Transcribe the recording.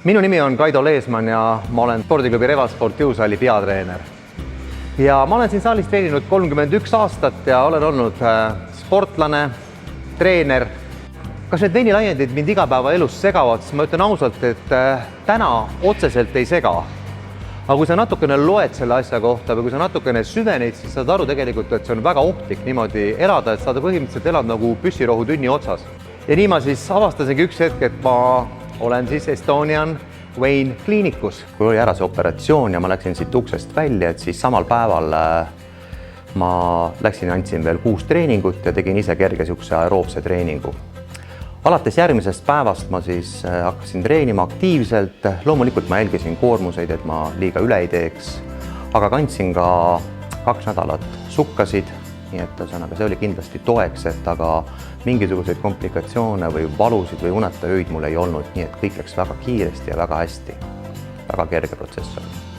Minu nimi on Kaido Leesmann ja ma olen spordiklubi Revasport jõusaali peatreener. Ja ma olen siin saalis treeninud 31 aastat ja olen olnud sportlane, treener. Kas need veinilaiendid mind igapäevaelus segavad, siis ma ütlen ausalt, et täna otseselt ei sega. Aga kui sa natukene loed selle asja kohta või kui sa natukene süvened, siis saad aru tegelikult, et see on väga ohtlik niimoodi elada, et saada põhimõtteliselt elada nagu püssirohu tünni otsas. Ja nii ma siis avastasingi üks hetk, et ma olen siis Estonian Vein kliinikus. Kui oli ära see operatsioon ja ma läksin siit uksest välja, et siis samal päeval ma läksin ja andsin veel 6 treeningut ja tegin ise kerge siukse aeroobse treeningu. Alates järgmisest päevast ma siis hakkasin treenima aktiivselt. Loomulikult ma jälgisin koormuseid, et ma liiga üle ei teeks, aga kandsin ka 2 nädalat sukkasid. Nii et see oli kindlasti toeks, aga mingisuguseid komplikatsioone või valusid või uneta öid mul ei olnud, nii et kõik läks väga kiiresti ja väga hästi. Väga kerge protsess oli.